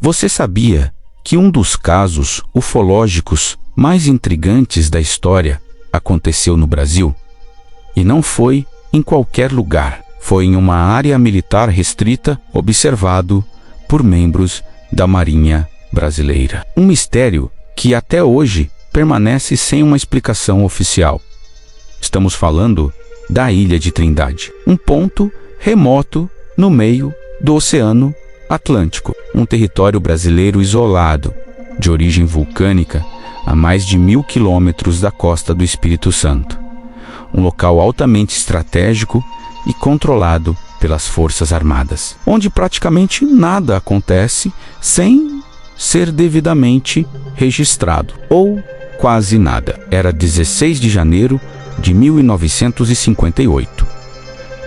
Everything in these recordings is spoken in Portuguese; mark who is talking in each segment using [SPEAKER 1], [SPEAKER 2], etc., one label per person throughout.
[SPEAKER 1] Você sabia que um dos casos ufológicos mais intrigantes da história aconteceu no Brasil? E não foi em qualquer lugar. Foi em uma área militar restrita, observado por membros da Marinha Brasileira. Um mistério que até hoje permanece sem uma explicação oficial. Estamos falando da Ilha de Trindade, um ponto remoto no meio do Oceano Atlântico, um território brasileiro isolado, de origem vulcânica, a mais de 1000 quilômetros da costa do Espírito Santo. Um local altamente estratégico e controlado pelas Forças Armadas, onde praticamente nada acontece sem ser devidamente registrado, ou quase nada. Era 16 de janeiro de 1958.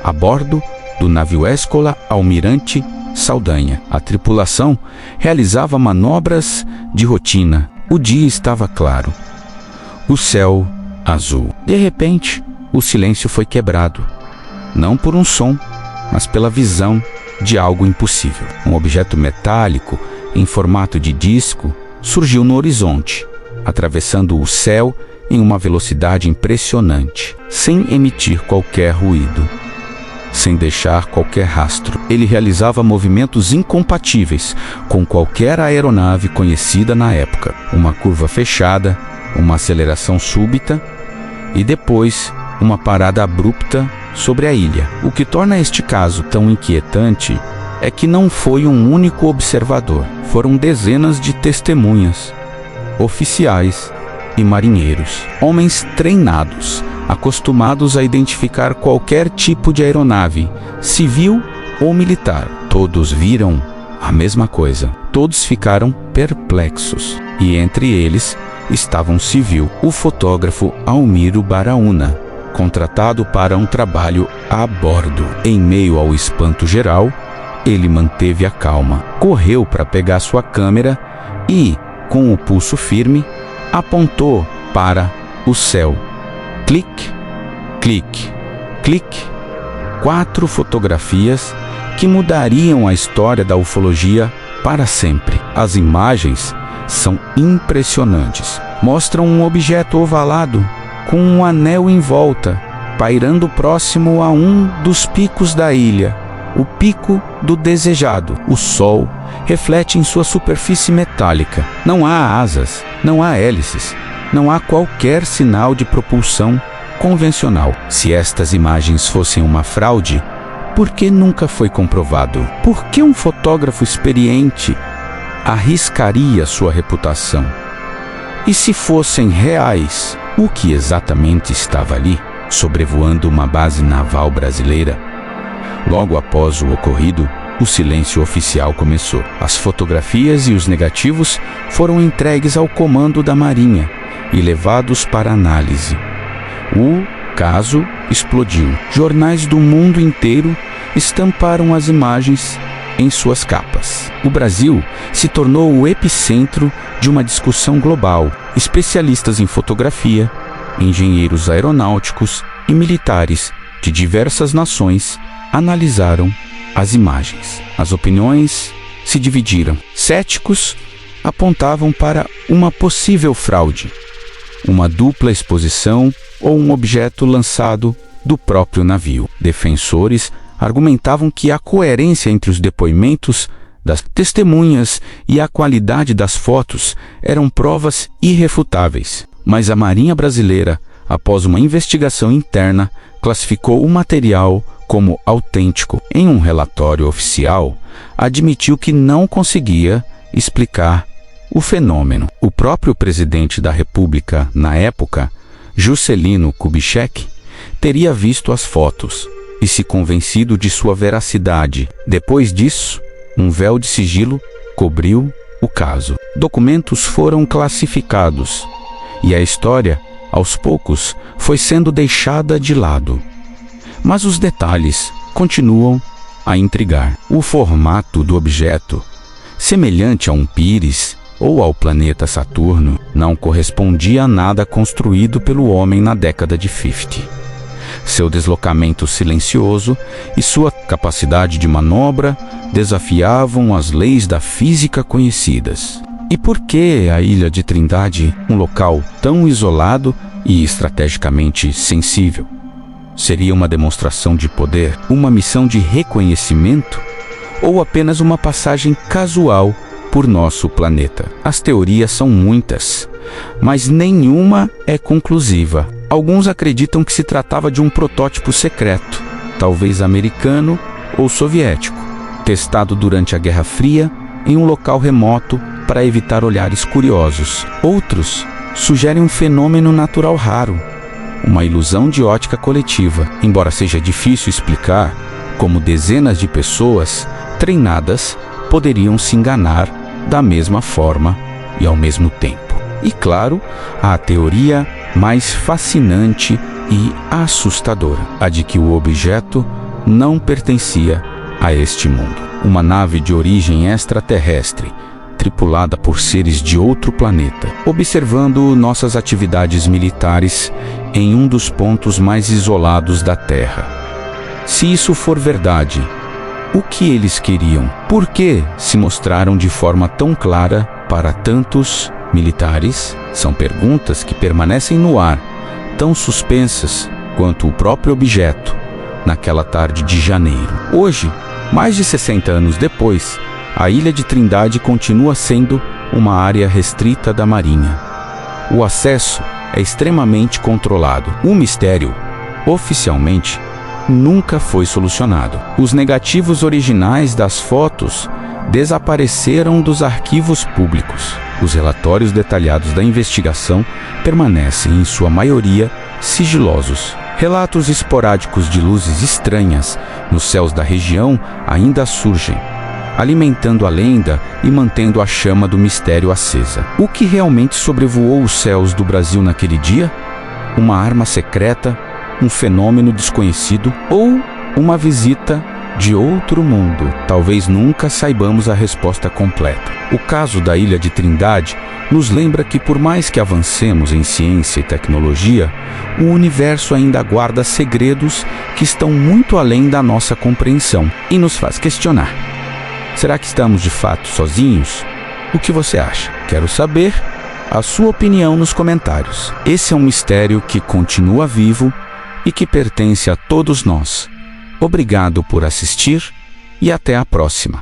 [SPEAKER 1] A bordo do navio Escola Almirante Saldanha, a tripulação realizava manobras de rotina. O dia estava claro, o céu azul. De repente, o silêncio foi quebrado, não por um som, mas pela visão de algo impossível. Um objeto metálico em formato de disco surgiu no horizonte, atravessando o céu em uma velocidade impressionante, sem emitir qualquer ruído, sem deixar qualquer rastro. Ele realizava movimentos incompatíveis com qualquer aeronave conhecida na época. Uma curva fechada, uma aceleração súbita e depois uma parada abrupta sobre a ilha. O que torna este caso tão inquietante é que não foi um único observador. Foram dezenas de testemunhas, oficiais e marinheiros, homens treinados, acostumados a identificar qualquer tipo de aeronave, civil ou militar. Todos viram a mesma coisa. Todos ficaram perplexos. E entre eles estava um civil, o fotógrafo Almiro Baraúna, contratado para um trabalho a bordo. Em meio ao espanto geral, ele manteve a calma, correu para pegar sua câmera e, com o pulso firme, apontou para o céu. Clique, clique, clique. 4 fotografias que mudariam a história da ufologia para sempre. As imagens são impressionantes. Mostram um objeto ovalado com um anel em volta, pairando próximo a um dos picos da ilha, o Pico do Desejado. O Sol reflete em sua superfície metálica. Não há asas, não há hélices, não há qualquer sinal de propulsão convencional. Se estas imagens fossem uma fraude, por que nunca foi comprovado? Por que um fotógrafo experiente arriscaria sua reputação? E se fossem reais, o que exatamente estava ali, sobrevoando uma base naval brasileira? Logo após o ocorrido, o silêncio oficial começou. As fotografias e os negativos foram entregues ao comando da Marinha e levados para análise. O caso explodiu. Jornais do mundo inteiro estamparam as imagens em suas capas. O Brasil se tornou o epicentro de uma discussão global. Especialistas em fotografia, engenheiros aeronáuticos e militares de diversas nações analisaram as imagens. As opiniões se dividiram. Céticos apontavam para uma possível fraude, uma dupla exposição ou um objeto lançado do próprio navio. Defensores argumentavam que a coerência entre os depoimentos das testemunhas e a qualidade das fotos eram provas irrefutáveis. Mas a Marinha Brasileira, após uma investigação interna, classificou o material como autêntico. Em um relatório oficial, admitiu que não conseguia explicar o fenômeno. O próprio presidente da República, na época, Juscelino Kubitschek, teria visto as fotos e se convencido de sua veracidade. Depois disso, um véu de sigilo cobriu o caso. Documentos foram classificados e a história, aos poucos, foi sendo deixada de lado. Mas os detalhes continuam a intrigar. O formato do objeto, semelhante a um píris ou ao planeta Saturno, não correspondia a nada construído pelo homem na década de 50. Seu deslocamento silencioso e sua capacidade de manobra desafiavam as leis da física conhecidas. E por que a Ilha de Trindade, um local tão isolado e estrategicamente sensível? Seria uma demonstração de poder, uma missão de reconhecimento ou apenas uma passagem casual por nosso planeta? As teorias são muitas, mas nenhuma é conclusiva. Alguns acreditam que se tratava de um protótipo secreto, talvez americano ou soviético, testado durante a Guerra Fria em um local remoto para evitar olhares curiosos. Outros sugerem um fenômeno natural raro, uma ilusão de ótica coletiva, embora seja difícil explicar como dezenas de pessoas treinadas poderiam se enganar da mesma forma e ao mesmo tempo. E claro, a teoria mais fascinante e assustadora, a de que o objeto não pertencia a este mundo. Uma nave de origem extraterrestre, tripulada por seres de outro planeta, observando nossas atividades militares em um dos pontos mais isolados da Terra. Se isso for verdade, o que eles queriam? Por que se mostraram de forma tão clara para tantos militares? São perguntas que permanecem no ar, tão suspensas quanto o próprio objeto, naquela tarde de janeiro. Hoje, mais de 60 anos depois, a Ilha de Trindade continua sendo uma área restrita da Marinha. O acesso é extremamente controlado. O mistério, oficialmente, nunca foi solucionado. Os negativos originais das fotos desapareceram dos arquivos públicos. Os relatórios detalhados da investigação permanecem, em sua maioria, sigilosos. Relatos esporádicos de luzes estranhas nos céus da região ainda surgem, alimentando a lenda e mantendo a chama do mistério acesa. O que realmente sobrevoou os céus do Brasil naquele dia? Uma arma secreta, um fenômeno desconhecido ou uma visita de outro mundo? Talvez nunca saibamos a resposta completa. O caso da Ilha de Trindade nos lembra que, por mais que avancemos em ciência e tecnologia, o universo ainda guarda segredos que estão muito além da nossa compreensão e nos faz questionar. Será que estamos de fato sozinhos? O que você acha? Quero saber a sua opinião nos comentários. Esse é um mistério que continua vivo e que pertence a todos nós. Obrigado por assistir e até a próxima.